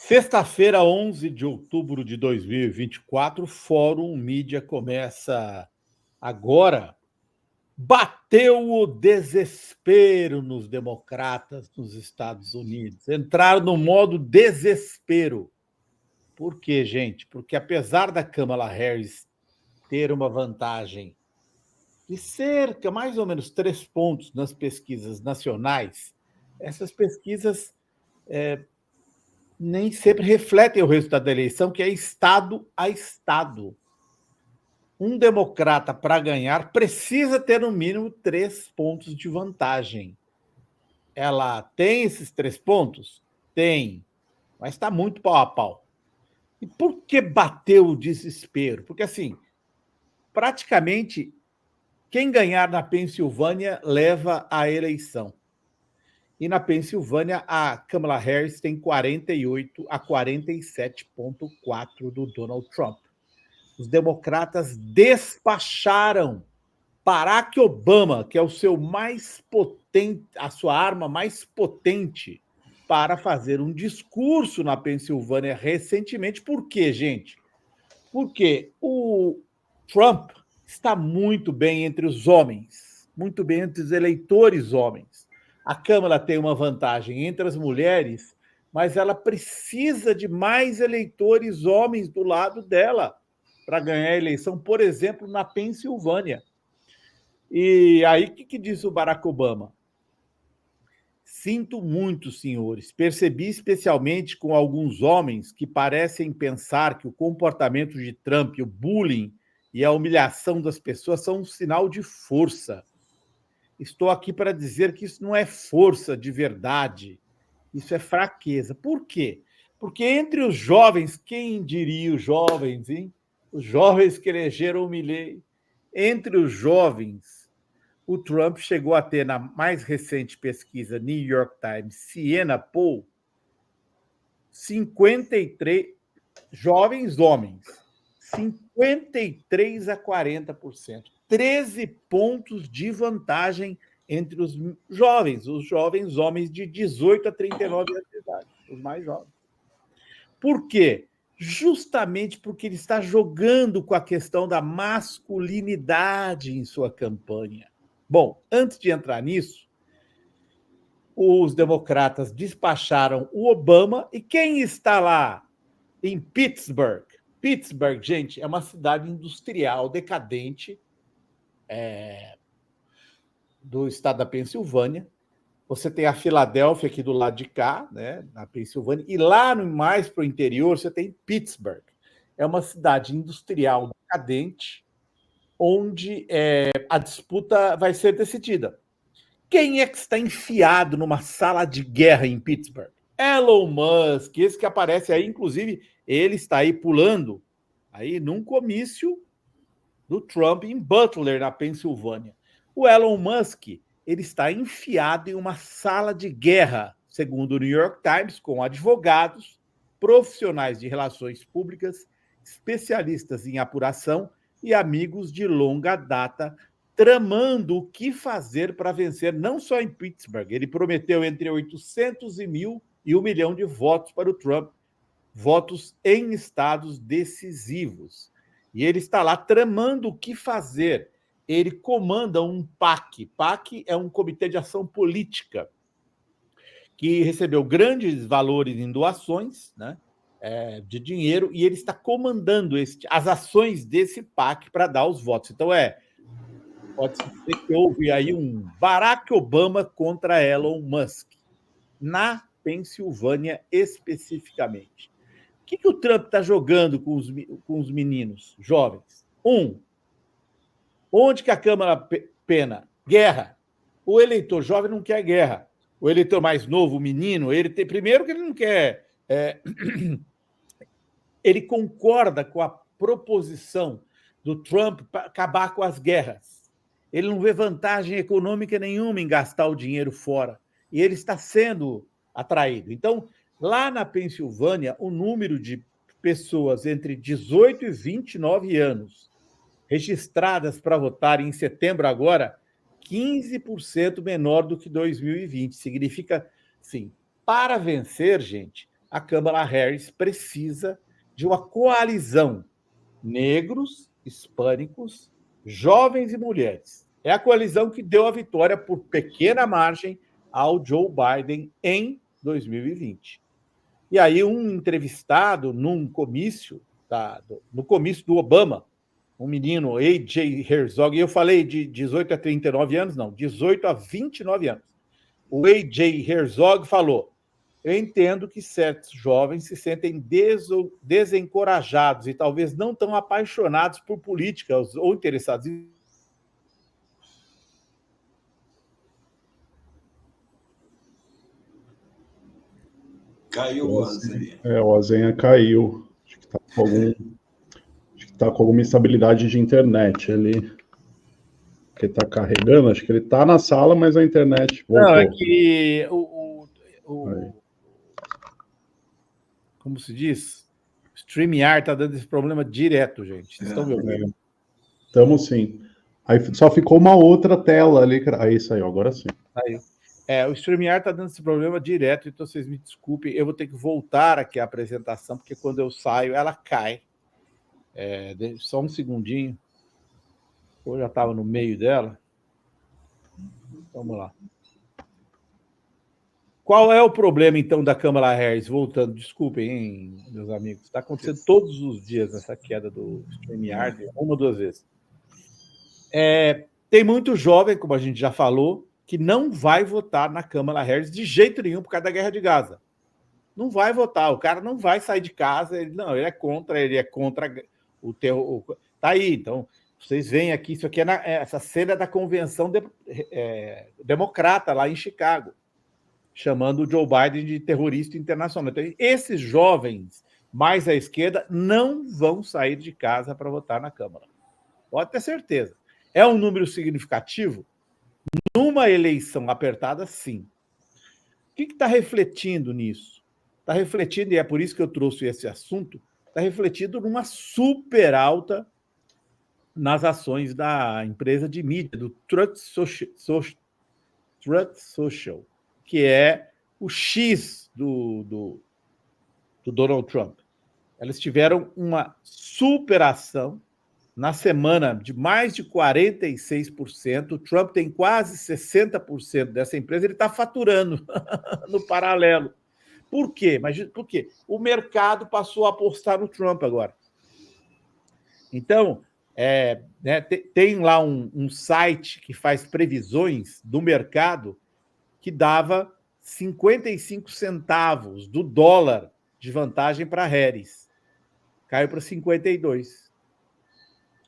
Sexta-feira, 11 de outubro de 2024, o Fórum Mídia começa agora. Bateu o desespero nos democratas nos Estados Unidos. Entraram no modo desespero. Por quê, gente? Porque apesar da Kamala Harris ter uma vantagem de cerca, mais ou menos, 3 pontos nas pesquisas nacionais, essas pesquisas nem sempre refletem o resultado da eleição, que é estado a estado. Um democrata, para ganhar, precisa ter no mínimo 3 pontos de vantagem. Ela tem esses 3 pontos? Tem, mas está muito pau a pau. E por que bateu o desespero? Porque, assim, praticamente, quem ganhar na Pensilvânia leva a eleição. E na Pensilvânia, a Kamala Harris tem 48 a 47,4 do Donald Trump. Os democratas despacharam Barack Obama, que é o seu mais potente, a sua arma mais potente, para fazer um discurso na Pensilvânia recentemente. Por quê, gente? Porque o Trump está muito bem entre os homens, muito bem entre os eleitores homens. A Câmara tem uma vantagem entre as mulheres, mas ela precisa de mais eleitores homens do lado dela para ganhar a eleição, por exemplo, na Pensilvânia. E aí, o que disse o Barack Obama? Sinto muito, senhores. Percebi especialmente com alguns homens que parecem pensar que o comportamento de Trump, o bullying e a humilhação das pessoas são um sinal de força. Estou aqui para dizer que isso não é força de verdade, isso é fraqueza. Por quê? Porque entre os jovens, quem diria os jovens, hein? Os jovens que elegeram o Milley, entre os jovens, o Trump chegou a ter, na mais recente pesquisa New York Times, Siena Poll, 53 jovens homens, 53 a 40%, 13 pontos de vantagem entre os jovens homens de 18 a 39 anos de idade, os mais jovens. Por quê? Justamente porque ele está jogando com a questão da masculinidade em sua campanha. Bom, antes de entrar nisso, os democratas despacharam o Obama e quem está lá em Pittsburgh? Pittsburgh, gente, é uma cidade industrial decadente do estado da Pensilvânia. Você tem a Filadélfia aqui do lado de cá, né, na Pensilvânia, e lá mais para o interior você tem Pittsburgh. É uma cidade industrial decadente, onde a disputa vai ser decidida. Quem é que está enfiado numa sala de guerra em Pittsburgh? Elon Musk, esse que aparece aí, inclusive, ele está aí pulando aí num comício do Trump em Butler, na Pensilvânia. O Elon Musk, ele está enfiado em uma sala de guerra, segundo o New York Times, com advogados, profissionais de relações públicas, especialistas em apuração e amigos de longa data, tramando o que fazer para vencer, não só em Pittsburgh. Ele prometeu entre 800 e 1.000 e 1 milhão de votos para o Trump, votos em estados decisivos. E ele está lá tramando o que fazer. Ele comanda um PAC. PAC é um comitê de ação política que recebeu grandes valores em doações, né, de dinheiro, e ele está comandando as ações desse PAC para dar os votos. Então, pode-se dizer que houve aí um Barack Obama contra Elon Musk, na Pensilvânia especificamente. O que o Trump está jogando com os meninos jovens? Onde que a Câmara pena? Guerra. O eleitor jovem não quer guerra. O eleitor mais novo, o menino, primeiro que ele não quer... ele concorda com a proposição do Trump para acabar com as guerras. Ele não vê vantagem econômica nenhuma em gastar o dinheiro fora. E ele está sendo atraído. Então, lá na Pensilvânia, o número de pessoas entre 18 e 29 anos registradas para votar em setembro agora, 15% menor do que 2020. Significa, sim, para vencer, gente, a Kamala Harris precisa de uma coalizão negros, hispânicos, jovens e mulheres. É a coalizão que deu a vitória por pequena margem ao Joe Biden em 2020. E aí um entrevistado num comício, no comício do Obama, um menino, A.J. Herzog, e eu falei de 18 a 39 anos, não, 18 a 29 anos. O A.J. Herzog falou: eu entendo que certos jovens se sentem desencorajados e talvez não tão apaixonados por política ou interessados em... Caiu o Azenha. O Azenha caiu. Acho que tá com alguma instabilidade de internet ali. Que tá carregando, acho que ele tá na sala, mas a internet voltou. Não, é que como se diz? O StreamYard tá dando esse problema direto, gente. Vocês estão vendo? Estamos sim. Aí só ficou uma outra tela ali. Aí saiu, agora sim. Saiu. O StreamYard está dando esse problema direto, então vocês me desculpem, eu vou ter que voltar aqui a apresentação, porque quando eu saio, ela cai. Só um segundinho. Eu já estava no meio dela. Vamos lá. Qual é o problema, então, da Kamala Harris? Voltando, desculpem, hein, meus amigos. Está acontecendo todos os dias essa queda do StreamYard, uma ou duas vezes. Tem muito jovem, como a gente já falou, que não vai votar na Kamala Harris de jeito nenhum por causa da guerra de Gaza. Não vai votar, o cara não vai sair de casa, ele é contra o terror. Tá aí, então, vocês veem aqui, isso aqui essa cena da convenção democrata lá em Chicago, chamando o Joe Biden de terrorista internacional. Então, esses jovens mais à esquerda não vão sair de casa para votar na Câmara. Pode ter certeza. É um número significativo? Numa eleição apertada, sim. O que está refletindo nisso? Está refletindo, e é por isso que eu trouxe esse assunto, está refletindo numa super nas ações da empresa de mídia, do Truth Social, que é o X do Donald Trump. Eles tiveram uma superação na semana de mais de 46%. O Trump tem quase 60% dessa empresa, ele está faturando no paralelo. Por quê? Por quê? O mercado passou a apostar no Trump agora. Então, tem lá um site que faz previsões do mercado que dava 55 centavos do dólar de vantagem para Harris. Caiu para 52.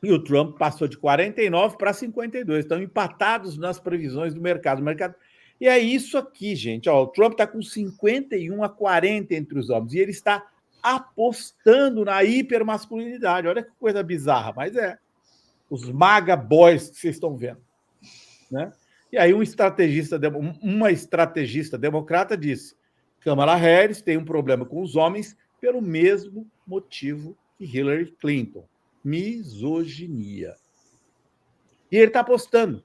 E o Trump passou de 49 para 52. Estão empatados nas previsões do mercado. E é isso aqui, gente. O Trump está com 51 a 40 entre os homens. E ele está apostando na hipermasculinidade. Olha que coisa bizarra, mas os MAGA boys que vocês estão vendo. Né? E aí uma estrategista democrata disse: Kamala Harris tem um problema com os homens pelo mesmo motivo que Hillary Clinton. Misoginia. E ele está apostando.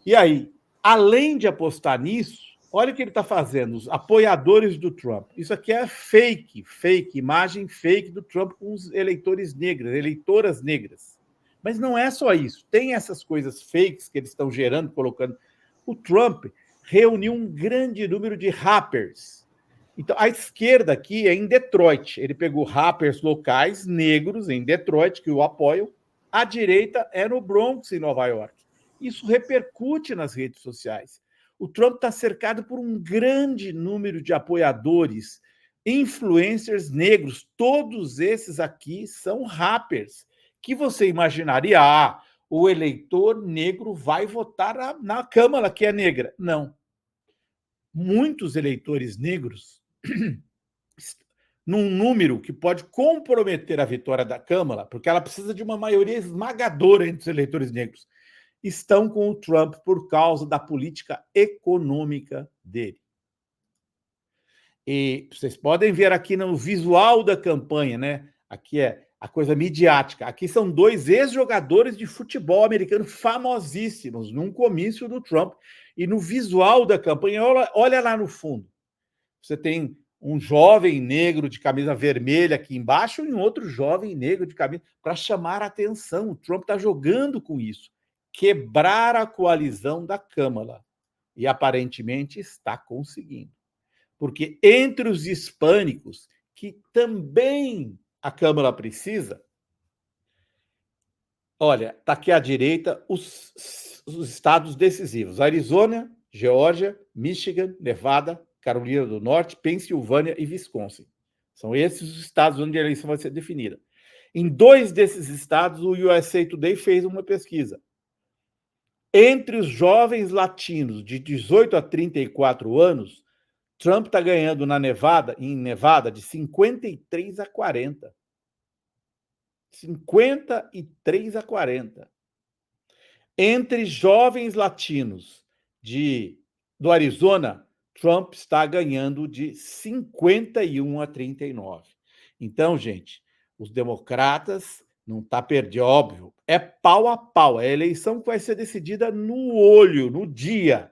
E aí, além de apostar nisso, olha o que ele está fazendo, os apoiadores do Trump. Isso aqui é fake, imagem fake do Trump com os eleitores negros, eleitoras negras. Mas não é só isso. Tem essas coisas fakes que eles estão gerando, colocando. O Trump reuniu um grande número de rappers. Então, a esquerda aqui é em Detroit. Ele pegou rappers locais, negros, em Detroit, que o apoiam. A direita é no Bronx, em Nova York. Isso repercute nas redes sociais. O Trump está cercado por um grande número de apoiadores, influencers negros. Todos esses aqui são rappers, que você imaginaria, o eleitor negro vai votar na Câmara, que é negra. Não. Muitos eleitores negros, num número que pode comprometer a vitória da Câmara, porque ela precisa de uma maioria esmagadora entre os eleitores negros, estão com o Trump por causa da política econômica dele. E vocês podem ver aqui no visual da campanha, né? Aqui é a coisa midiática. Aqui são dois ex-jogadores de futebol americano famosíssimos num comício do Trump. E no visual da campanha, olha lá no fundo. Você tem um jovem negro de camisa vermelha aqui embaixo e um outro jovem negro de camisa, para chamar a atenção. O Trump está jogando com isso. Quebrar a coalizão da Câmara. E aparentemente está conseguindo. Porque entre os hispânicos, que também a Câmara precisa, olha, está aqui à direita os estados decisivos: Arizona, Geórgia, Michigan, Nevada, Carolina do Norte, Pensilvânia e Wisconsin. São esses os estados onde a eleição vai ser definida. Em 2 desses estados, o USA Today fez uma pesquisa. Entre os jovens latinos de 18 a 34 anos, Trump está ganhando em Nevada de 53 a 40. 53 a 40. Entre jovens latinos do Arizona, Trump está ganhando de 51 a 39. Então, gente, os democratas não está perdido, óbvio, é pau a pau, é a eleição que vai ser decidida no olho, no dia.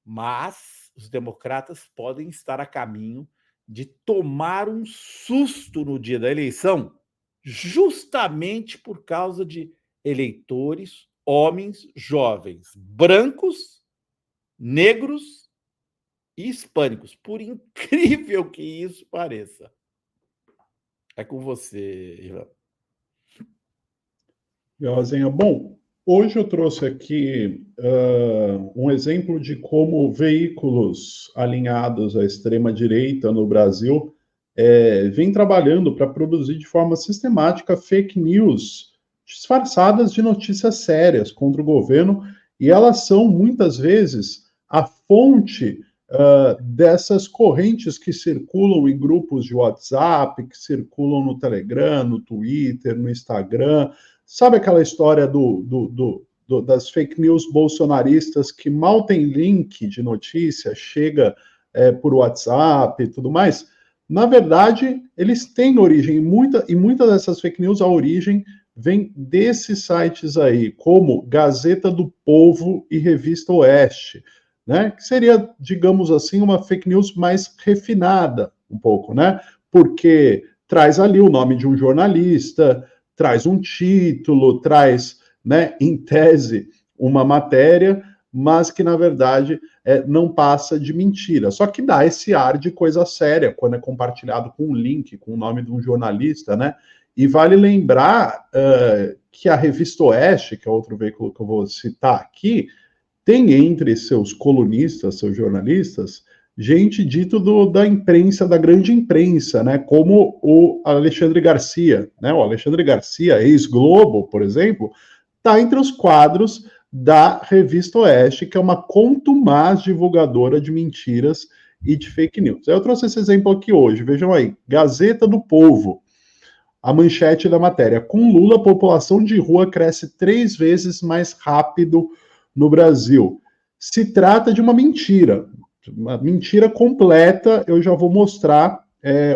Mas os democratas podem estar a caminho de tomar um susto no dia da eleição, justamente por causa de eleitores, homens, jovens, brancos, negros e hispânicos, por incrível que isso pareça. É com você, Ivan. Rosinha, bom, hoje eu trouxe aqui um exemplo de como veículos alinhados à extrema-direita no Brasil vêm trabalhando para produzir de forma sistemática fake news disfarçadas de notícias sérias contra o governo, e elas são, muitas vezes, a fonte dessas correntes que circulam em grupos de WhatsApp, que circulam no Telegram, no Twitter, no Instagram. Sabe aquela história das fake news bolsonaristas que mal tem link de notícia, chega por WhatsApp e tudo mais? Na verdade, eles têm origem, e muitas dessas fake news, a origem vem desses sites aí, como Gazeta do Povo e Revista Oeste, né? Que seria, digamos assim, uma fake news mais refinada, um pouco, né? Porque traz ali o nome de um jornalista, traz um título, traz, né, em tese, uma matéria, mas que, na verdade, não passa de mentira. Só que dá esse ar de coisa séria quando é compartilhado com um link, com o nome de um jornalista, né? E vale lembrar que a Revista Oeste, que é outro veículo que eu vou citar aqui, tem entre seus colunistas, seus jornalistas, gente dito da imprensa, da grande imprensa, né? Como o Alexandre Garcia, né? O Alexandre Garcia, ex-Globo, por exemplo, está entre os quadros da Revista Oeste, que é uma contumaz divulgadora de mentiras e de fake news. Eu trouxe esse exemplo aqui hoje, vejam aí, Gazeta do Povo, a manchete da matéria: com Lula, a população de rua cresce 3 vezes mais rápido no Brasil. Se trata de uma mentira completa, eu já vou mostrar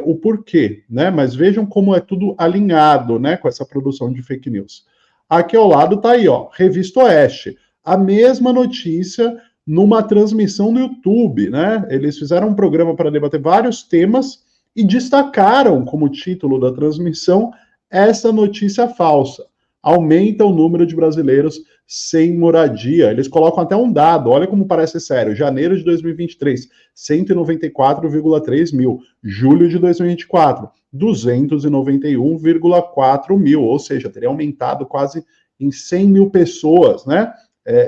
o porquê, né? Mas vejam como é tudo alinhado, né, com essa produção de fake news. Aqui ao lado tá aí, ó, Revista Oeste, a mesma notícia numa transmissão no YouTube, né? Eles fizeram um programa para debater vários temas e destacaram como título da transmissão essa notícia falsa: aumenta o número de brasileiros sem moradia. Eles colocam até um dado, olha como parece sério: janeiro de 2023, 194,3 mil. Julho de 2024, 291,4 mil. Ou seja, teria aumentado quase em 100 mil pessoas, né?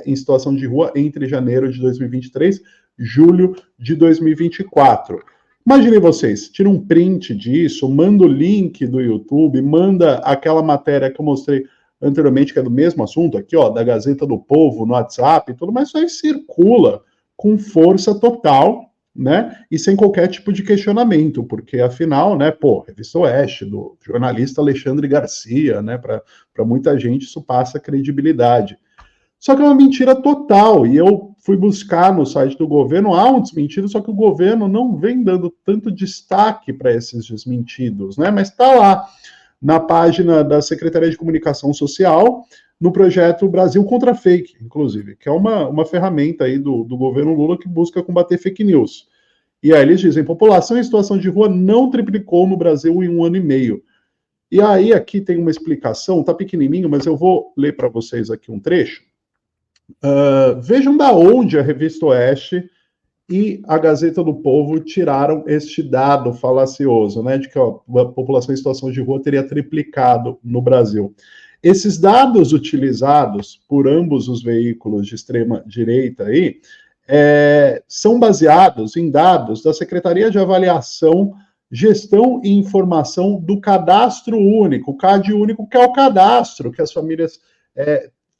Em situação de rua entre janeiro de 2023 e julho de 2024. Imaginem vocês, tira um print disso, manda o link do YouTube, manda aquela matéria que eu mostrei anteriormente, que é do mesmo assunto, aqui, ó, da Gazeta do Povo, no WhatsApp e tudo, mas isso aí circula com força total, né, e sem qualquer tipo de questionamento, porque afinal, né, Revista Oeste, do jornalista Alexandre Garcia, né, para muita gente isso passa credibilidade. Só que é uma mentira total, e eu fui buscar no site do governo, há um desmentido, só que o governo não vem dando tanto destaque para esses desmentidos, né? Mas está lá, na página da Secretaria de Comunicação Social, no projeto Brasil Contra Fake, inclusive, que é uma ferramenta aí do governo Lula que busca combater fake news. E aí eles dizem, população em situação de rua não triplicou no Brasil em 1 ano e meio. E aí aqui tem uma explicação, está pequenininho, mas eu vou ler para vocês aqui um trecho. Vejam da onde a Revista Oeste e a Gazeta do Povo tiraram este dado falacioso, né, de que a população em situação de rua teria triplicado no Brasil. Esses dados utilizados por ambos os veículos de extrema direita aí, são baseados em dados da Secretaria de Avaliação, Gestão e Informação do Cadastro Único, o CAD Único, que é o cadastro que as famílias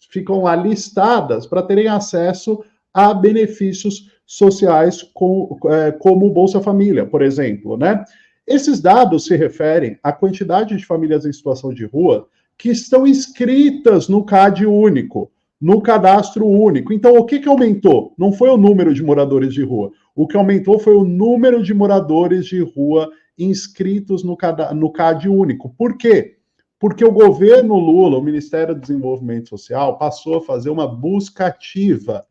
ficam lá listadas para terem acesso a benefícios sociais como o Bolsa Família, por exemplo, né? Esses dados se referem à quantidade de famílias em situação de rua que estão inscritas no CAD Único, no Cadastro Único. Então, o que aumentou? Não foi o número de moradores de rua. O que aumentou foi o número de moradores de rua inscritos no CAD Único. Por quê? Porque o governo Lula, o Ministério do Desenvolvimento Social, passou a fazer uma busca ativa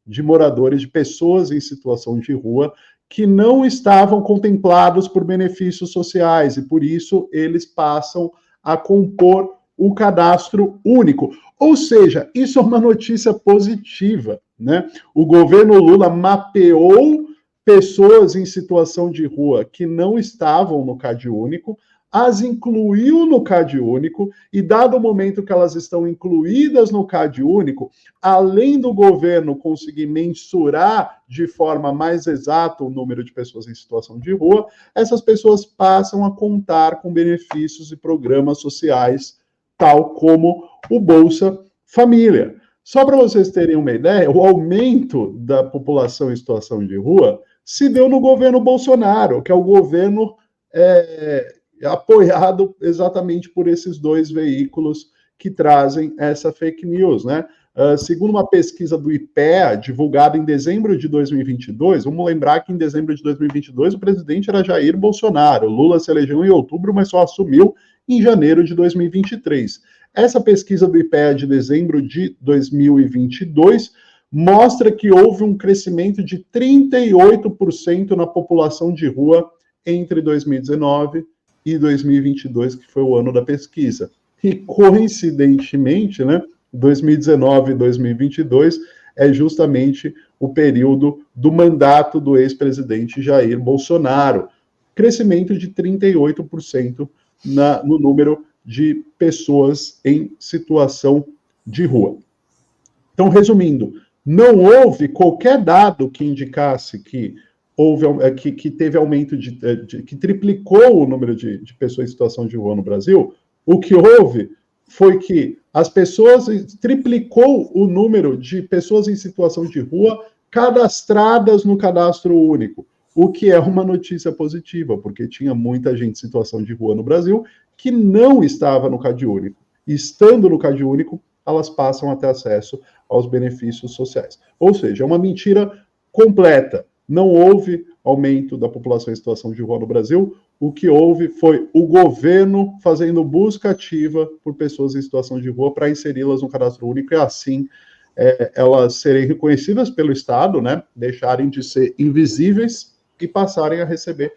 de moradores, de pessoas em situação de rua que não estavam contemplados por benefícios sociais e, por isso, eles passam a compor o cadastro único. Ou seja, isso é uma notícia positiva, né? O governo Lula mapeou pessoas em situação de rua que não estavam no CAD Único, as incluiu no CAD Único, e dado o momento que elas estão incluídas no CAD Único, além do governo conseguir mensurar de forma mais exata o número de pessoas em situação de rua, essas pessoas passam a contar com benefícios e programas sociais, tal como o Bolsa Família. Só para vocês terem uma ideia, o aumento da população em situação de rua se deu no governo Bolsonaro, que é o governo apoiado exatamente por esses dois veículos que trazem essa fake news, né? Segundo uma pesquisa do IPEA, divulgada em dezembro de 2022, vamos lembrar que em dezembro de 2022 o presidente era Jair Bolsonaro. Lula se elegeu em outubro, mas só assumiu em janeiro de 2023. Essa pesquisa do IPEA de dezembro de 2022 mostra que houve um crescimento de 38% na população de rua entre 2019 e 2022, que foi o ano da pesquisa. E, coincidentemente, né, 2019 e 2022 é justamente o período do mandato do ex-presidente Jair Bolsonaro. Crescimento de 38% no número de pessoas em situação de rua. Então, resumindo, não houve qualquer dado que indicasse que que teve aumento que triplicou o número de pessoas em situação de rua no Brasil. O que houve foi que as pessoas triplicou o número de pessoas em situação de rua cadastradas no cadastro único, o que é uma notícia positiva, porque tinha muita gente em situação de rua no Brasil que não estava no CAD Único. Estando no CAD Único, elas passam a ter acesso aos benefícios sociais. Ou seja, é uma mentira completa. Não houve aumento da população em situação de rua no Brasil. O que houve foi o governo fazendo busca ativa por pessoas em situação de rua para inseri-las no cadastro único e assim elas serem reconhecidas pelo Estado, né, deixarem de ser invisíveis e passarem a receber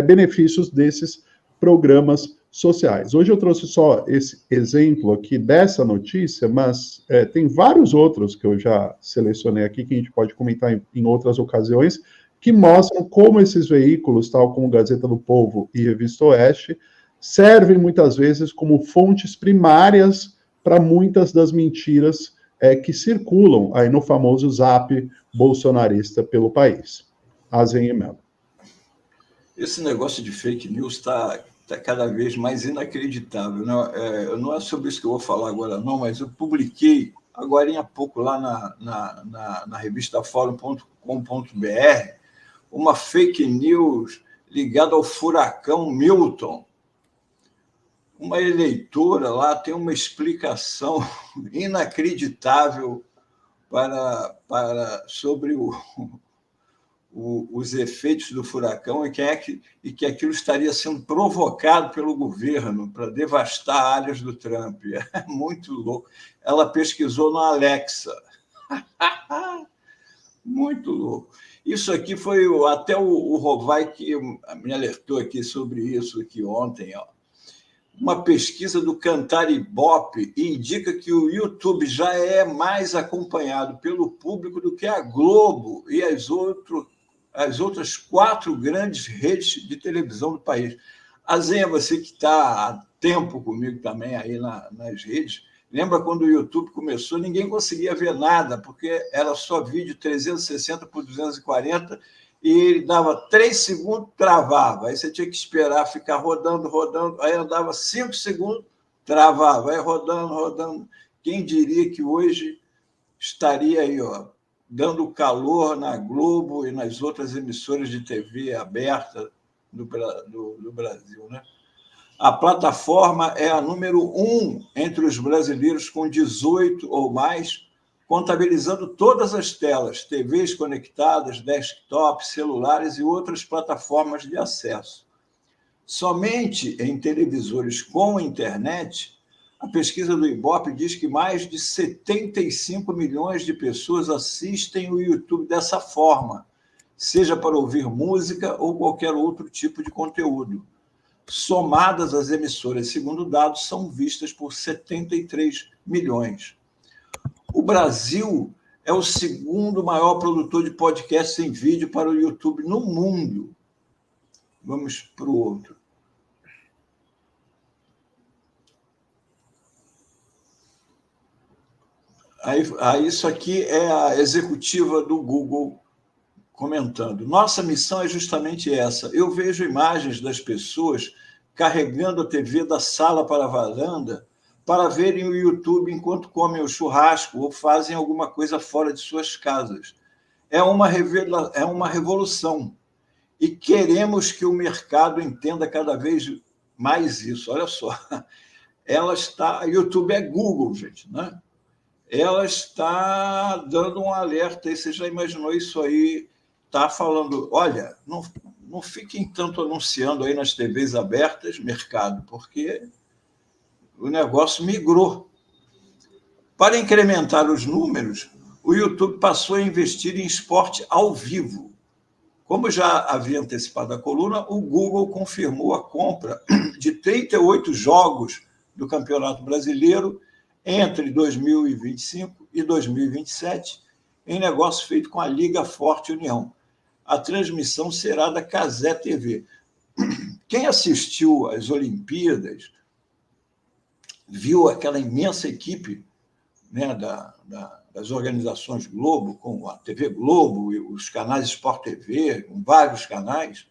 benefícios desses programas sociais. Hoje eu trouxe só esse exemplo aqui dessa notícia, mas tem vários outros que eu já selecionei aqui, que a gente pode comentar em outras ocasiões, que mostram como esses veículos, tal como Gazeta do Povo e Revista Oeste, servem muitas vezes como fontes primárias para muitas das mentiras que circulam aí no famoso zap bolsonarista pelo país. Azen e Melo. Esse negócio de fake news está cada vez mais inacreditável. Não é sobre isso que eu vou falar agora, não, mas eu publiquei agora há pouco lá na revista Fórum.com.br uma fake news ligada ao furacão Milton. Uma eleitora lá tem uma explicação inacreditável sobre os efeitos do furacão e que aquilo estaria sendo provocado pelo governo para devastar áreas do Trump. É muito louco. Ela pesquisou no Alexa. Muito louco. Isso aqui foi até o Rovai que me alertou aqui sobre isso aqui ontem. Ó. Uma pesquisa do Cantar Ibope indica que o YouTube já é mais acompanhado pelo público do que a Globo e as outras 4 grandes redes de televisão do país. Azenha, você que está há tempo comigo também aí nas redes, lembra quando o YouTube começou, ninguém conseguia ver nada, porque era só vídeo 360 por 240, e ele dava 3 segundos, travava. Aí você tinha que esperar ficar rodando, aí andava 5 segundos, travava, aí rodando. Quem diria que hoje estaria aí, ó, dando calor na Globo e nas outras emissoras de TV aberta do Brasil, né? A plataforma é a número 1 entre os brasileiros com 18 ou mais, contabilizando todas as telas, TVs conectadas, desktops, celulares e outras plataformas de acesso. Somente em televisores com internet, a pesquisa do Ibope diz que mais de 75 milhões de pessoas assistem o YouTube dessa forma, seja para ouvir música ou qualquer outro tipo de conteúdo. Somadas as emissoras, segundo dados, são vistas por 73 milhões. O Brasil é o segundo maior produtor de podcasts em vídeo para o YouTube no mundo. Vamos para o outro. Aí, isso aqui é a executiva do Google comentando. Nossa missão é justamente essa. Eu vejo imagens das pessoas carregando a TV da sala para a varanda para verem o YouTube enquanto comem o churrasco ou fazem alguma coisa fora de suas casas. É uma revolução. E queremos que o mercado entenda cada vez mais isso. Olha só. YouTube é Google, gente, né? Ela está dando um alerta. E você já imaginou isso aí? Está falando, olha, não fiquem tanto anunciando aí nas TVs abertas, mercado, porque o negócio migrou. Para incrementar os números, o YouTube passou a investir em esporte ao vivo. Como já havia antecipado a coluna, o Google confirmou a compra de 38 jogos do Campeonato Brasileiro entre 2025 e 2027, em negócio feito com a Liga Forte União. A transmissão será da Cazé TV. Quem assistiu às Olimpíadas viu aquela imensa equipe, né, das organizações Globo, com a TV Globo e os canais Sport TV, com vários canais,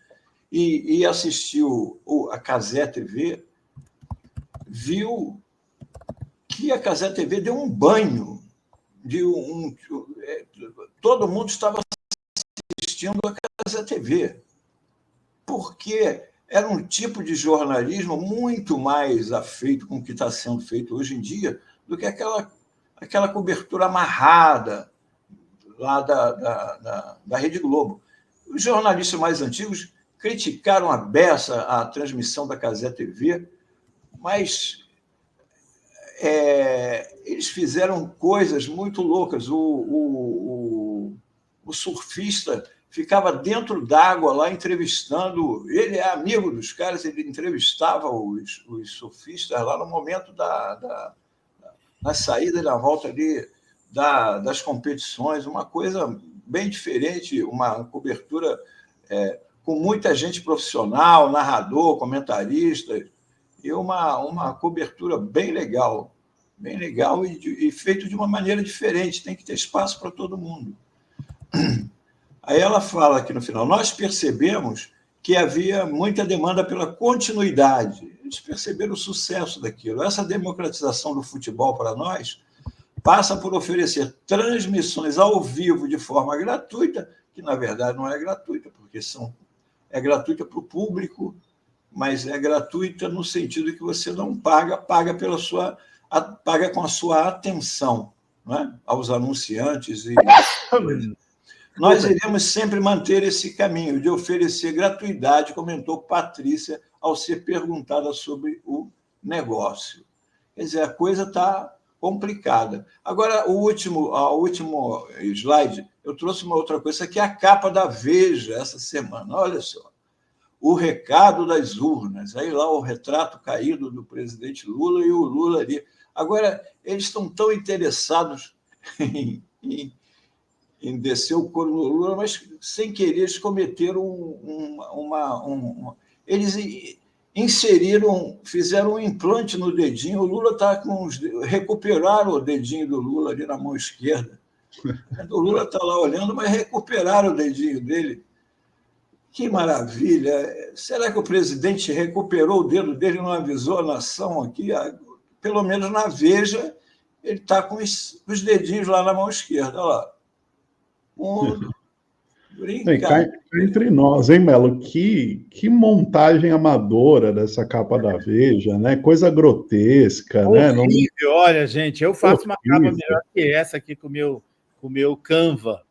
e assistiu a Cazé TV, viu que a Cazé TV deu um banho todo mundo estava assistindo a Cazé TV, porque era um tipo de jornalismo muito mais afeito com o que está sendo feito hoje em dia do que aquela cobertura amarrada lá da Rede Globo. Os jornalistas mais antigos criticaram a beça a transmissão da Cazé TV, mas eles fizeram coisas muito loucas. O surfista ficava dentro d'água lá entrevistando. Ele é amigo dos caras, ele entrevistava os surfistas lá no momento na saída e na volta ali das competições. Uma coisa bem diferente, uma cobertura com muita gente profissional, narrador, comentarista, e uma cobertura bem legal e feito de uma maneira diferente. Tem que ter espaço para todo mundo. Aí ela fala aqui no final, nós percebemos que havia muita demanda pela continuidade. Eles perceberam o sucesso daquilo. Essa democratização do futebol para nós passa por oferecer transmissões ao vivo de forma gratuita, que na verdade não é gratuita, porque é gratuita para o público, mas é gratuita no sentido que você não paga com a sua atenção, né, aos anunciantes. Nós iremos sempre manter esse caminho de oferecer gratuidade, comentou Patrícia ao ser perguntada sobre o negócio. Quer dizer, a coisa está complicada. Agora, o último slide, eu trouxe uma outra coisa, essa aqui é a capa da Veja essa semana, olha só. O recado das urnas, aí lá o retrato caído do presidente Lula e o Lula ali. Agora, eles estão tão interessados em descer o couro no Lula, mas, sem querer, eles cometeram eles fizeram um implante no dedinho, o Lula está recuperaram o dedinho do Lula ali na mão esquerda. O Lula está lá olhando, mas recuperaram o dedinho dele. Que maravilha! Será que o presidente recuperou o dedo dele e não avisou a nação aqui? Pelo menos na Veja, ele está com os dedinhos lá na mão esquerda. Olha lá. Cá entre nós, hein, Melo? Que montagem amadora dessa capa da Veja, né? Coisa grotesca, né? Horrível. Olha, gente, eu faço uma capa melhor que essa aqui com o meu Canva.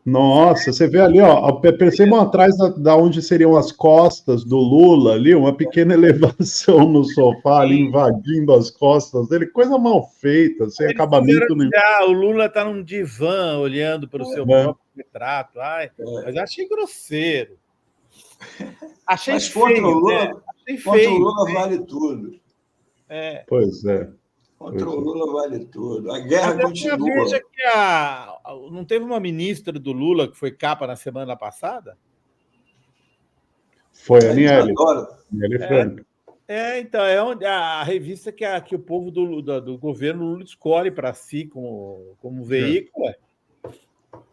Nossa, você vê ali, ó, percebam atrás da onde seriam as costas do Lula ali, uma pequena elevação no sofá ali, invadindo as costas dele, coisa mal feita, sem acabamento nenhum. O Lula está num divã olhando para o seu próprio retrato. Mas eu achei grosseiro. Achei mas feio. Contra o Lula vale tudo. Pois é. Contra o Lula vale tudo. A guerra continua. Veja que não teve uma ministra do Lula que foi capa na semana passada? Foi a Aniele Franco. Então, é onde a revista que o povo do governo Lula escolhe para si como veículo.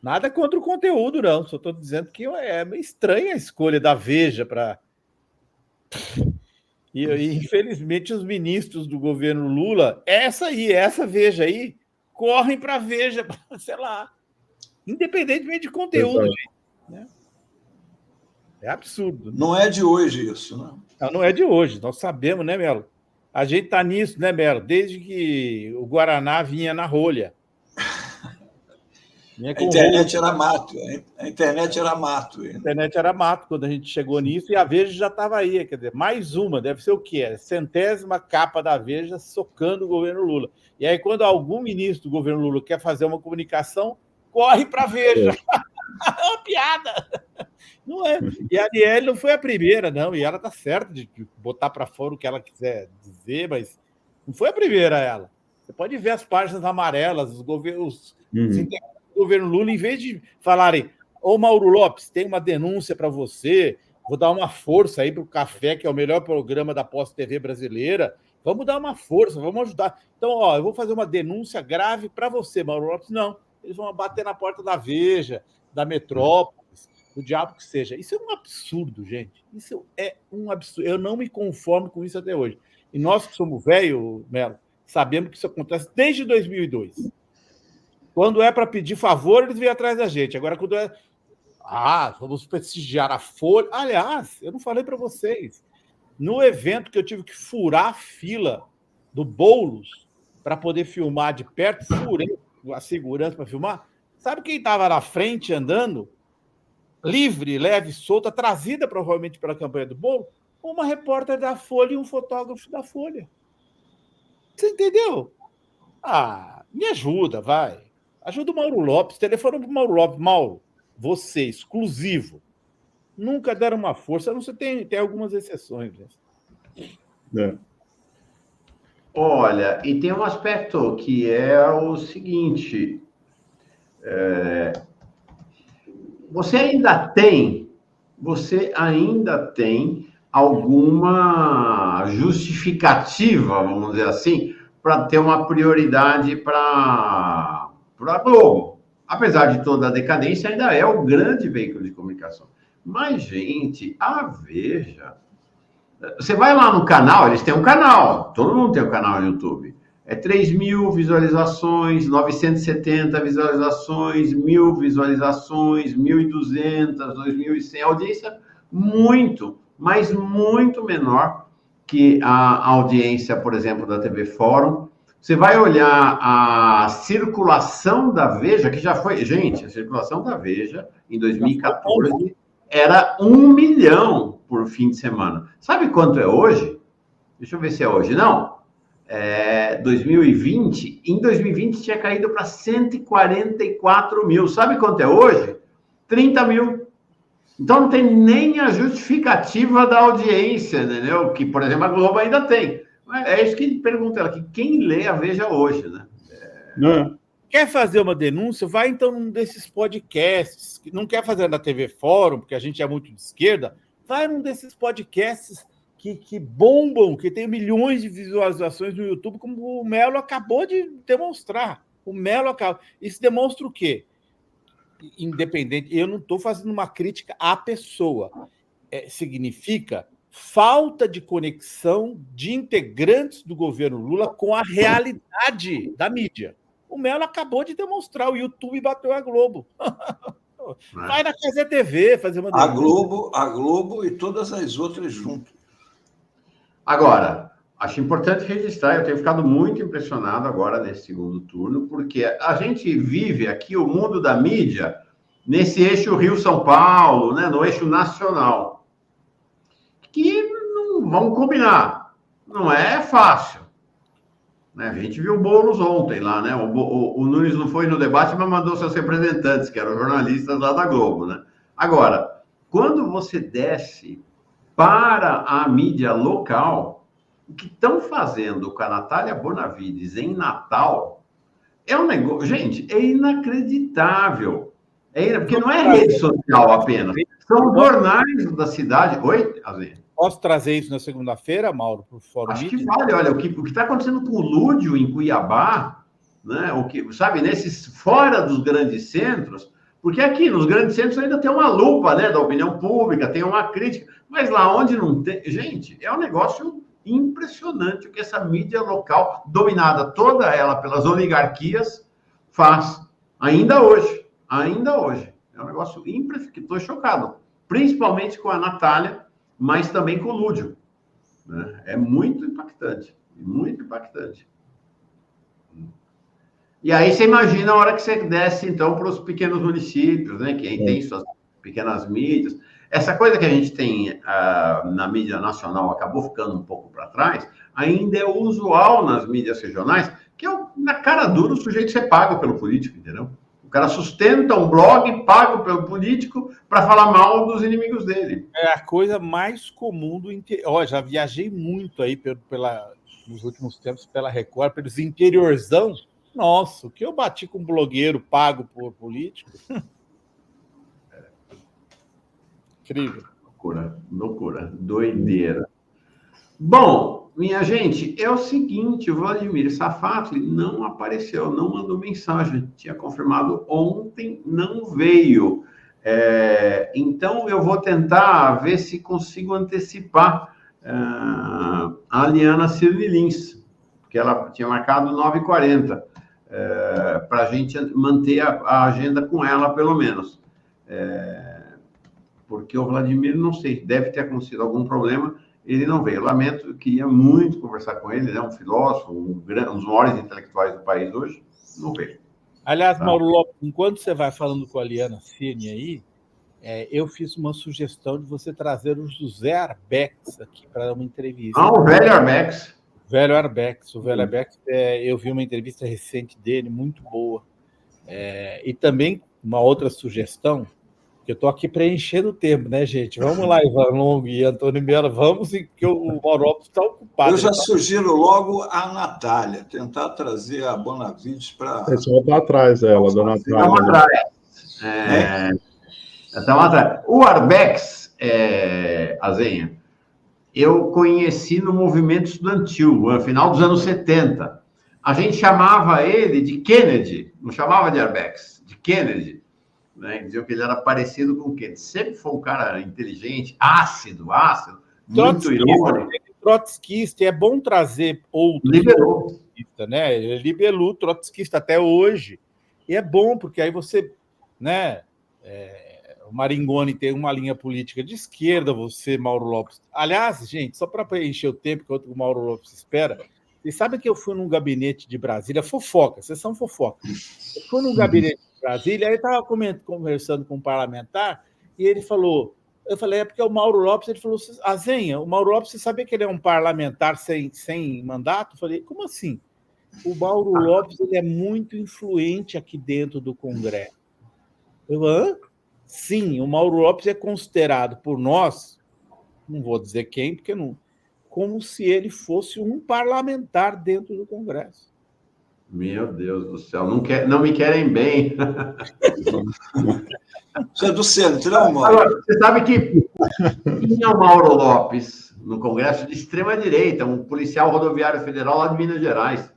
Nada contra o conteúdo, não. Só estou dizendo que é meio estranha a escolha da Veja para... E, infelizmente, os ministros do governo Lula, essa Veja aí, correm para a Veja, sei lá, independentemente de conteúdo, gente, né? É absurdo. Né? Não é de hoje isso, né? Não é de hoje, nós sabemos, né, Melo? A gente está nisso, né, Melo? Desde que o Guaraná vinha na rolha. A internet era mato. A internet era mato quando a gente chegou nisso, e a Veja já estava aí. Quer dizer, mais uma, deve ser o quê? A 100ª capa da Veja socando o governo Lula. E aí, quando algum ministro do governo Lula quer fazer uma comunicação, corre para a Veja. É uma piada. Não é. E a Aniele não foi a primeira, não. E ela está certa de botar para fora o que ela quiser dizer, mas não foi a primeira, ela. Você pode ver as páginas amarelas, os governos... O governo Lula, em vez de falarem, Mauro Lopes, tem uma denúncia para você, vou dar uma força aí para o Café, que é o melhor programa da Pós-TV brasileira, vamos dar uma força, vamos ajudar. Então, eu vou fazer uma denúncia grave para você, Mauro Lopes. Não, eles vão bater na porta da Veja, da Metrópolis, do diabo que seja. Isso é um absurdo, gente. Isso é um absurdo. Eu não me conformo com isso até hoje. E nós que somos velhos, Melo, sabemos que isso acontece desde 2002. Quando é para pedir favor, eles vêm atrás da gente. Agora, quando é... vamos prestigiar a Folha. Aliás, eu não falei para vocês. No evento que eu tive que furar a fila do Boulos para poder filmar de perto, furei a segurança para filmar. Sabe quem estava na frente andando? Livre, leve, solta, trazida provavelmente pela campanha do Boulos? Uma repórter da Folha e um fotógrafo da Folha. Você entendeu? Me ajuda, vai. Ajuda o Mauro Lopes, telefona para o Mauro Lopes. Mauro, você, exclusivo. Nunca deram uma força, não sei, tem algumas exceções. Olha, e tem um aspecto que é o seguinte, você ainda tem alguma justificativa, vamos dizer assim, para ter uma prioridade para a Globo. Apesar de toda a decadência, ainda é o grande veículo de comunicação. Mas, gente, a Veja... Você vai lá no canal, eles têm um canal, todo mundo tem um canal no YouTube. É 3.000 visualizações, 970 visualizações, 1.000 visualizações, 1.200, 2.100, audiência muito, mas muito menor que a audiência, por exemplo, da TV Fórum. Você vai olhar a circulação da Veja, que já foi... Gente, a circulação da Veja, em 2014, era 1 milhão por fim de semana. Sabe quanto é hoje? Deixa eu ver se é hoje. Não. 2020, em 2020 tinha caído para 144 mil. Sabe quanto é hoje? 30 mil. Então não tem nem a justificativa da audiência, entendeu? Que, por exemplo, a Globo ainda tem. É isso que ele pergunta ela, que quem lê a Veja hoje, né? Quer fazer uma denúncia? Vai então num desses podcasts. Não quer fazer na TV Fórum, porque a gente é muito de esquerda. Vai num desses podcasts que bombam, que tem milhões de visualizações no YouTube, como o Melo acabou de demonstrar. Isso demonstra o quê? Independente, eu não estou fazendo uma crítica à pessoa. Significa falta de conexão de integrantes do governo Lula com a realidade da mídia. O Melo acabou de demonstrar, o YouTube bateu a Globo. Vai na Casa TV fazer uma denúncia. A Globo e todas as outras juntas. Agora, acho importante registrar, eu tenho ficado muito impressionado agora nesse segundo turno, porque a gente vive aqui o mundo da mídia nesse eixo Rio-São Paulo, né, no eixo nacional, que não vamos combinar, não é fácil. Né? A gente viu o Boulos ontem lá, né? O Nunes não foi no debate, mas mandou seus representantes, que eram jornalistas lá da Globo, né? Agora, quando você desce para a mídia local, o que estão fazendo com a Natália Bonavides em Natal é um negócio... Gente, é inacreditável. Porque não é rede social apenas. São jornais da cidade. Oi, Azinha? Posso trazer isso na segunda-feira, Mauro, para o Fórum Acho Mídia? que vale. Olha, o que está acontecendo com o Lúdio em Cuiabá, né? Sabe, nesses fora dos grandes centros, porque aqui nos grandes centros ainda tem uma lupa, né, da opinião pública, tem uma crítica, mas lá onde não tem... Gente, é um negócio impressionante o que essa mídia local, dominada toda ela pelas oligarquias, faz. Ainda hoje. É um negócio impressionante, que estou chocado. Principalmente com a Natália, mas também com o Lúdio. Né? É muito impactante. Muito impactante. E aí você imagina a hora que você desce, então, para os pequenos municípios, né? Que tem suas pequenas mídias. Essa coisa que a gente tem na mídia nacional acabou ficando um pouco para trás, ainda é usual nas mídias regionais, que é na cara dura o sujeito ser pago pelo político, entendeu? O cara sustenta um blog pago pelo político para falar mal dos inimigos dele. É a coisa mais comum do interior. Já viajei muito aí nos últimos tempos pela Record, pelos interiorzão. Nossa, o que eu bati com um blogueiro pago por político? Incrível. Loucura, doideira. Bom, minha gente, é o seguinte, o Vladimir Safatli não apareceu, não mandou mensagem, tinha confirmado ontem, não veio. Então, eu vou tentar ver se consigo antecipar a Liana Cirne Lins, porque ela tinha marcado 9h40, para a gente manter a agenda com ela, pelo menos. Porque o Vladimir, não sei, deve ter acontecido algum problema, ele não veio. Lamento, eu queria muito conversar com ele, né? Um filósofo, um dos maiores intelectuais do país hoje, não veio. Aliás, Mauro Lopes, enquanto você vai falando com a Liana Cirne aí, eu fiz uma sugestão de você trazer o José Arbex aqui para uma entrevista. O velho Arbex. O velho Arbex, eu vi uma entrevista recente dele, muito boa. E também uma outra sugestão, que eu estou aqui preenchendo o tempo, né, gente? Vamos lá, Ivan Longo e Antônio Melo, vamos, porque o Mauro Lopes está ocupado. Eu já sugiro logo a Natália, tentar trazer a Bonavides para... O pessoal está atrás dela, da Natália. Está atrás. O Arbex, Azenha, eu conheci no movimento estudantil, no final dos anos 70. A gente chamava ele de Kennedy, não chamava de Arbex, de Kennedy. Né? Diziam que ele era parecido com o Kennedy. Sempre foi um cara inteligente, ácido, muito irônico. Trotskista, é bom trazer outro. Liberou. Né? Ele liberou o trotskista até hoje. E é bom, porque aí você... Né, o Maringoni tem uma linha política de esquerda, você, Mauro Lopes. Aliás, gente, só para preencher o tempo que o Mauro Lopes espera, vocês sabem que eu fui num gabinete de Brasília, fofoca, vocês são fofoca. Eu fui num gabinete de Brasília, aí estava conversando com um parlamentar, e ele falou, Eu falei, é porque o Mauro Lopes, ele falou, Azenha, o Mauro Lopes, você sabia que ele é um parlamentar sem mandato? Eu falei, como assim? O Mauro Lopes, ele é muito influente aqui dentro do Congresso. Eu falei, hã? Sim, o Mauro Lopes é considerado por nós, não vou dizer quem, porque não, como se ele fosse um parlamentar dentro do Congresso. Meu Deus do céu, não me querem bem. Você é do Centrão, Mauro? Agora, você sabe que tinha o Mauro Lopes no Congresso de extrema-direita, um policial rodoviário federal lá de Minas Gerais.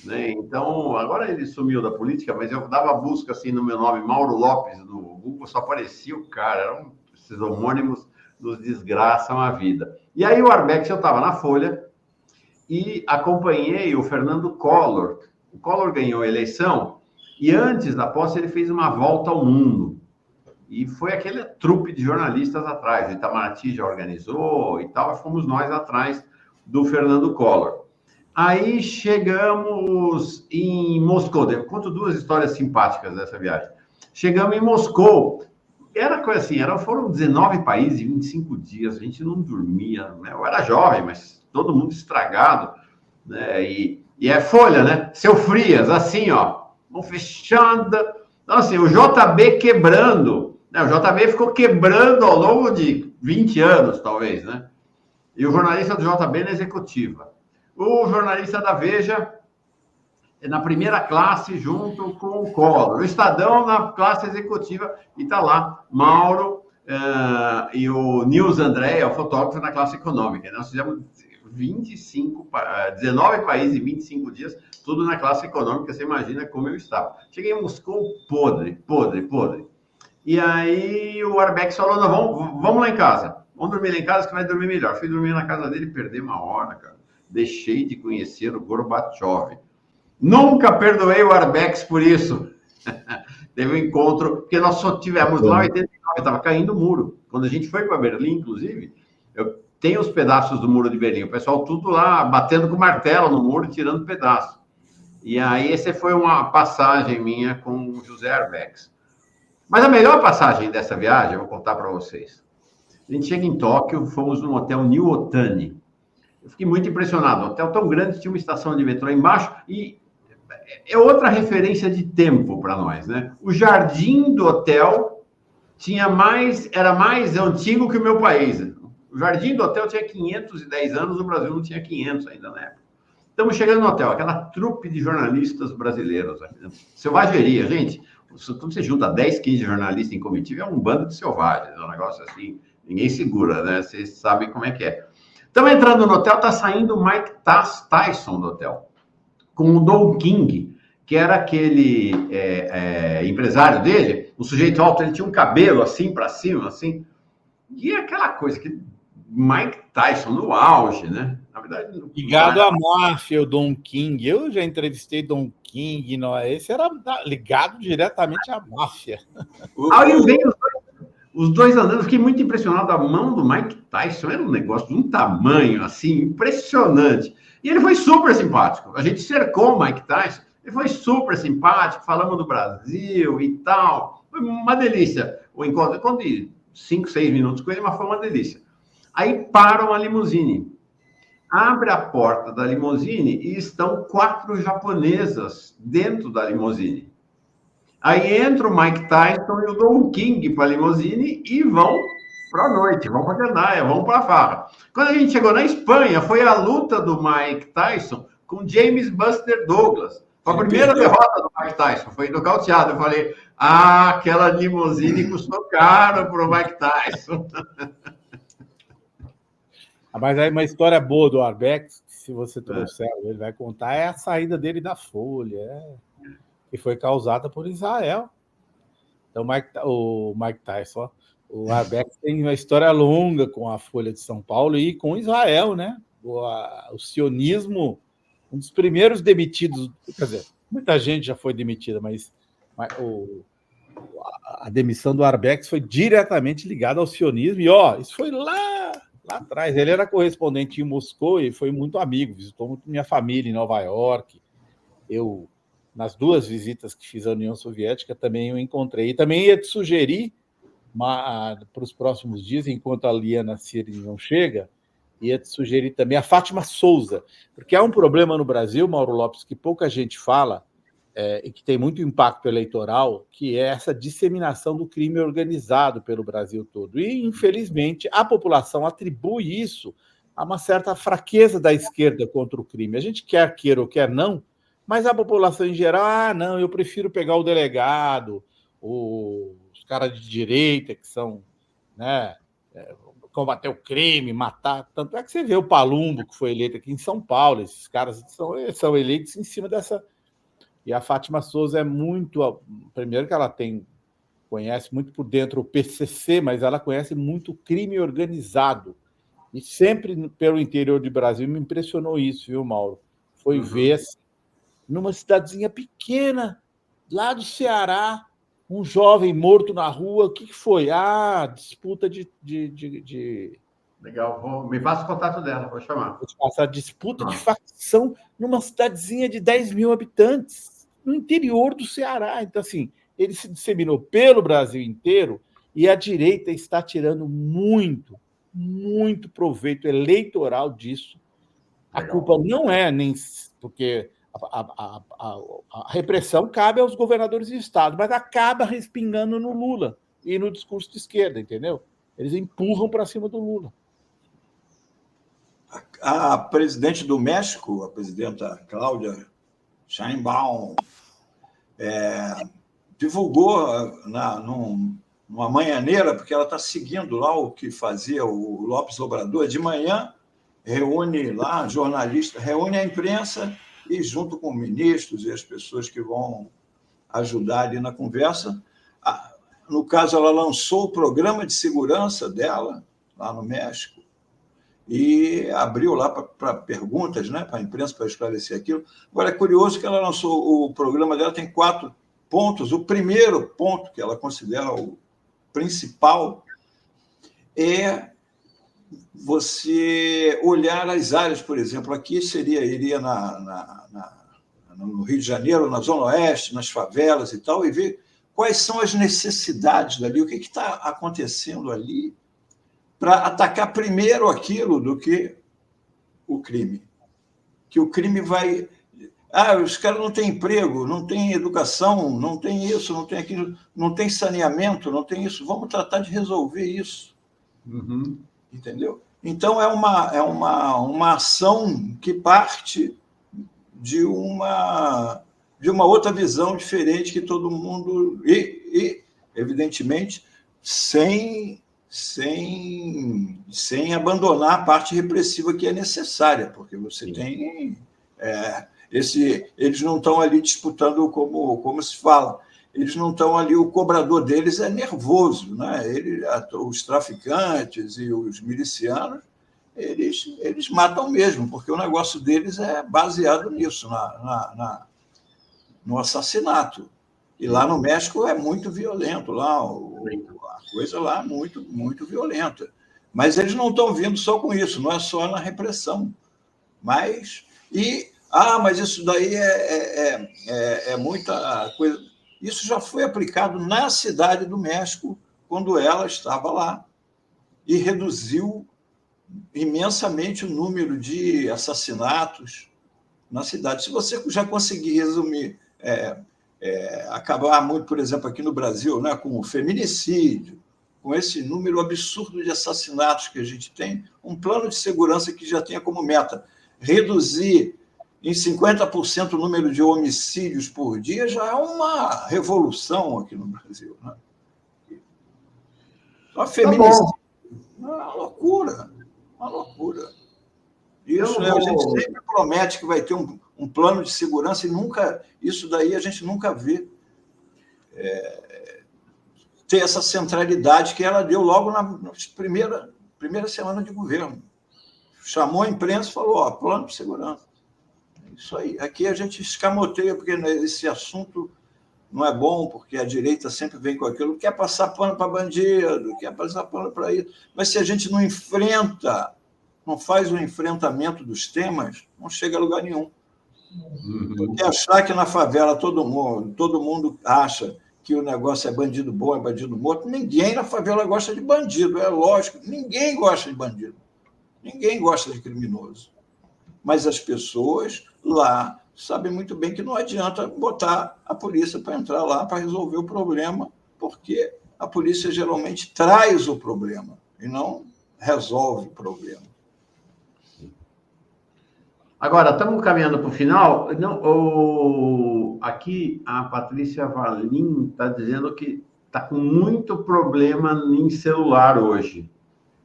Né? Então, agora ele sumiu da política, mas eu dava busca assim no meu nome, Mauro Lopes, no Google, só aparecia o cara. Esses homônimos nos desgraçam a vida. E aí o Arbex, eu estava na Folha e acompanhei o Fernando Collor. O Collor ganhou a eleição e antes da posse ele fez uma volta ao mundo. E foi aquele trupe de jornalistas atrás. O Itamaraty já organizou e tal, e fomos nós atrás do Fernando Collor. Aí chegamos em Moscou. Eu conto duas histórias simpáticas dessa viagem. Chegamos em Moscou. Era coisa assim, foram 19 países em 25 dias. A gente não dormia. Né? Eu era jovem, mas todo mundo estragado. Né? E é Folha, né? Seu Frias, assim, ó. Mão fechada. Então, assim, o JB quebrando. Né? O JB ficou quebrando ao longo de 20 anos, talvez, né? E o jornalista do JB na executiva. O jornalista da Veja na primeira classe junto com o Collor. O Estadão na classe executiva e está lá Mauro e o Nils André, o fotógrafo, na classe econômica. Nós fizemos 19 países em 25 dias, tudo na classe econômica. Você imagina como eu estava. Cheguei em Moscou podre. E aí o Arbex falou, não, vamos lá em casa. Vamos dormir lá em casa que vai dormir melhor. Fui dormir na casa dele, perdi uma hora, cara. Deixei de conhecer o Gorbachev. Nunca perdoei o Arbex por isso. Teve um encontro, porque nós só tivemos lá em 89, estava caindo o muro. Quando a gente foi para Berlim, inclusive, eu tenho os pedaços do muro de Berlim. O pessoal tudo lá batendo com martelo no muro, tirando pedaço. E aí, essa foi uma passagem minha com o José Arbex. Mas a melhor passagem dessa viagem, eu vou contar para vocês. A gente chega em Tóquio, fomos no hotel New Otani. Eu fiquei muito impressionado. Um hotel tão grande, tinha uma estação de metrô embaixo e é outra referência de tempo para nós, né? O jardim do hotel era mais antigo que o meu país. O jardim do hotel tinha 510 anos, o Brasil não tinha 500 ainda na época. Estamos chegando no hotel, aquela trupe de jornalistas brasileiros. Selvageria, gente. Quando você junta 10, 15 jornalistas em comitiva, é um bando de selvagens. É um negócio assim, ninguém segura, né? Vocês sabem como é que é. Estamos entrando no hotel, está saindo o Mike Tyson do hotel, com o Don King, que era aquele empresário dele, o sujeito alto, ele tinha um cabelo assim, para cima, assim, e aquela coisa, que Mike Tyson no auge, né? Na verdade... Ligado à máfia, o Don King. Eu já entrevistei Don King, não, esse era ligado diretamente à máfia. Aí veio os dois andando, eu fiquei muito impressionado. A mão do Mike Tyson era um negócio de um tamanho, assim, impressionante. E ele foi super simpático. A gente cercou o Mike Tyson, ele foi super simpático, falamos do Brasil e tal. Foi uma delícia o encontro. Encontro de 5, 6 minutos com ele, mas foi uma delícia. Aí para uma limusine. Abre a porta da limusine e estão 4 japonesas dentro da limusine. Aí entra o Mike Tyson e o Don King para a limusine e vão para a noite, vão para a gandaia, vão para a farra. Quando a gente chegou na Espanha, foi a luta do Mike Tyson com James Buster Douglas. Foi a primeira derrota do Mike Tyson, foi nocauteado. Eu falei, aquela limusine custou caro para o Mike Tyson. Mas aí uma história boa do Arbex, se você trouxer, ele vai contar, é a saída dele da Folha, que foi causada por Israel. Então, o Mike Tyson, o Arbex tem uma história longa com a Folha de São Paulo e com Israel, né? O sionismo, um dos primeiros demitidos, quer dizer, muita gente já foi demitida, mas a demissão do Arbex foi diretamente ligada ao sionismo, e isso foi lá atrás. Ele era correspondente em Moscou e foi muito amigo, visitou muito minha família em Nova York. Eu, nas 2 visitas que fiz à União Soviética, também o encontrei. E também ia te sugerir para os próximos dias, enquanto a Liana Ciri não chega, ia te sugerir também a Fátima Souza, porque há um problema no Brasil, Mauro Lopes, que pouca gente fala, e que tem muito impacto eleitoral, que é essa disseminação do crime organizado pelo Brasil todo. E, infelizmente, a população atribui isso a uma certa fraqueza da esquerda contra o crime. A gente quer queira ou quer não, mas a população em geral, não, eu prefiro pegar o delegado, os caras de direita, que são, né, combater o crime, matar. Tanto é que você vê o Palumbo, que foi eleito aqui em São Paulo, esses caras são eleitos em cima dessa. E a Fátima Souza é muito. Primeiro, que ela conhece muito por dentro o PCC, mas ela conhece muito o crime organizado. E sempre pelo interior do Brasil me impressionou isso, viu, Mauro? Foi ver, assim, numa cidadezinha pequena, lá do Ceará, um jovem morto na rua. O que foi? Disputa de... Legal, me passa o contato dela, vou chamar. Vou te passar, disputa de facção numa cidadezinha de 10 mil habitantes, no interior do Ceará. Então, assim, ele se disseminou pelo Brasil inteiro e a direita está tirando muito proveito eleitoral disso. Legal. A culpa não é nem... Porque a repressão cabe aos governadores de estado, mas acaba respingando no Lula e no discurso de esquerda, entendeu? Eles empurram para cima do Lula. A presidente do México, a presidenta Cláudia Sheinbaum, divulgou numa manhãneira, porque ela está seguindo lá o que fazia o López Obrador. De manhã, reúne lá jornalistas, reúne a imprensa e, junto com ministros e as pessoas que vão ajudar ali na conversa, no caso, ela lançou o programa de segurança dela, lá no México, e abriu lá para perguntas, né, para a imprensa, para esclarecer aquilo. Agora, é curioso que ela lançou o programa dela, tem 4 pontos. O primeiro ponto, que ela considera o principal, é você olhar as áreas, por exemplo, aqui iria no Rio de Janeiro, na Zona Oeste, nas favelas e tal, e ver quais são as necessidades dali, o que está acontecendo ali, para atacar primeiro aquilo do que o crime. Que o crime vai... os caras não têm emprego, não têm educação, não tem isso, não tem aquilo, não tem saneamento, não tem isso. Vamos tratar de resolver isso. Entendeu? Então, é uma ação que parte de uma outra visão diferente que todo mundo... E evidentemente, sem abandonar a parte repressiva que é necessária, porque você tem... eles não estão ali disputando como se fala. Eles não estão ali, o cobrador deles é nervoso, né? Os traficantes e os milicianos, eles matam mesmo, porque o negócio deles é baseado nisso, no assassinato. E lá no México é muito violento, lá a coisa lá é muito, muito violenta. Mas eles não estão vindo só com isso, não é só na repressão. Mas isso daí é muita coisa. Isso já foi aplicado na cidade do México, quando ela estava lá, e reduziu imensamente o número de assassinatos na cidade. Se você já conseguir resumir, acabar muito, por exemplo, aqui no Brasil, né, com o feminicídio, com esse número absurdo de assassinatos que a gente tem, um plano de segurança que já tenha como meta reduzir em 50% o número de homicídios por dia, já é uma revolução aqui no Brasil. Né? Só feminicídio é uma loucura, uma loucura. Isso, a gente sempre promete que vai ter um plano de segurança e isso daí a gente nunca vê ter essa centralidade que ela deu logo na primeira semana de governo. Chamou a imprensa e falou, plano de segurança. Isso aí. Aqui a gente escamoteia, porque esse assunto não é bom, porque a direita sempre vem com aquilo, quer passar pano para bandido, quer passar pano para isso. Mas se a gente não faz um enfrentamento dos temas, não chega a lugar nenhum. Porque achar que na favela todo mundo acha que o negócio é bandido bom, é bandido morto. Ninguém na favela gosta de bandido, é lógico. Ninguém gosta de bandido. Ninguém gosta de criminoso. Mas as pessoas lá sabem muito bem que não adianta botar a polícia para entrar lá para resolver o problema, porque a polícia geralmente traz o problema e não resolve o problema. Agora, estamos caminhando para o final. Aqui a Patrícia Valim está dizendo que está com muito problema em celular hoje.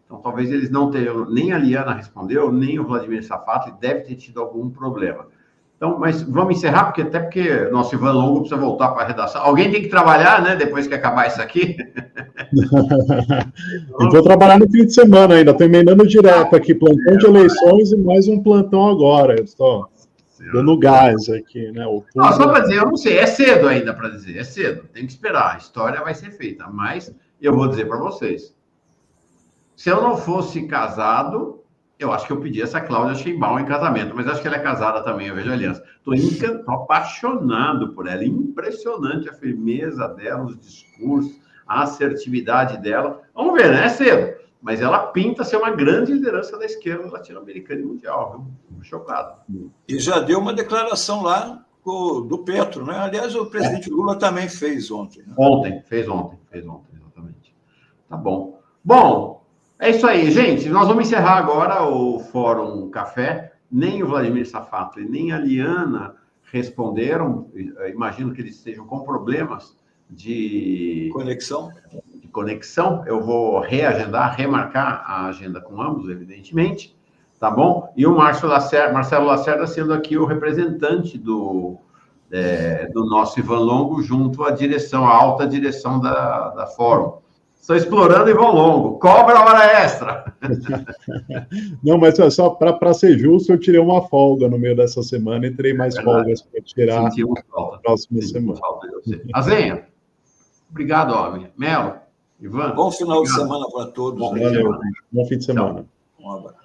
Então, talvez eles não tenham, nem a Liana respondeu, nem o Vladimir Safatli deve ter tido algum problema. Então, mas vamos encerrar, até porque nosso Ivan Longo precisa voltar para a redação. Alguém tem que trabalhar, né, depois que acabar isso aqui. Eu vou trabalhar no fim de semana ainda, estou emendando direto aqui, plantão de eleições e mais um plantão agora. Eu estou dando gás aqui, né? Não, só para dizer, eu não sei, é cedo ainda para dizer, é cedo, tem que esperar, a história vai ser feita, mas eu vou dizer para vocês, se eu não fosse casado, eu acho que eu pedi essa Cláudia Sheinbaum em casamento, mas acho que ela é casada também, eu vejo a aliança. Estou apaixonado por ela, impressionante a firmeza dela, os discursos, a assertividade dela. Vamos ver, né? É cedo, mas ela pinta ser uma grande liderança da esquerda latino-americana e mundial, viu? Chocado. E já deu uma declaração lá do Petro, né? Aliás, o presidente Lula também fez ontem. Né? Fez ontem, exatamente. Tá bom. Bom, é isso aí, gente. Nós vamos encerrar agora o Fórum Café. Nem o Vladimir Safatli, nem a Liana responderam. Imagino que eles estejam com problemas de conexão. Eu vou remarcar a agenda com ambos, evidentemente. Tá bom? E o Marcelo Lacerda sendo aqui o representante do nosso Ivan Longo junto à alta direção da Fórum. Estou explorando Ivan Longo. Cobra hora extra. Não, mas é só para ser justo, eu tirei uma folga no meio dessa semana e terei mais folgas para tirar na próxima semana. Azenha, obrigado, homem. Melo, Ivan. Bom final de semana para todos. Valeu. Bom fim de semana. Um abraço.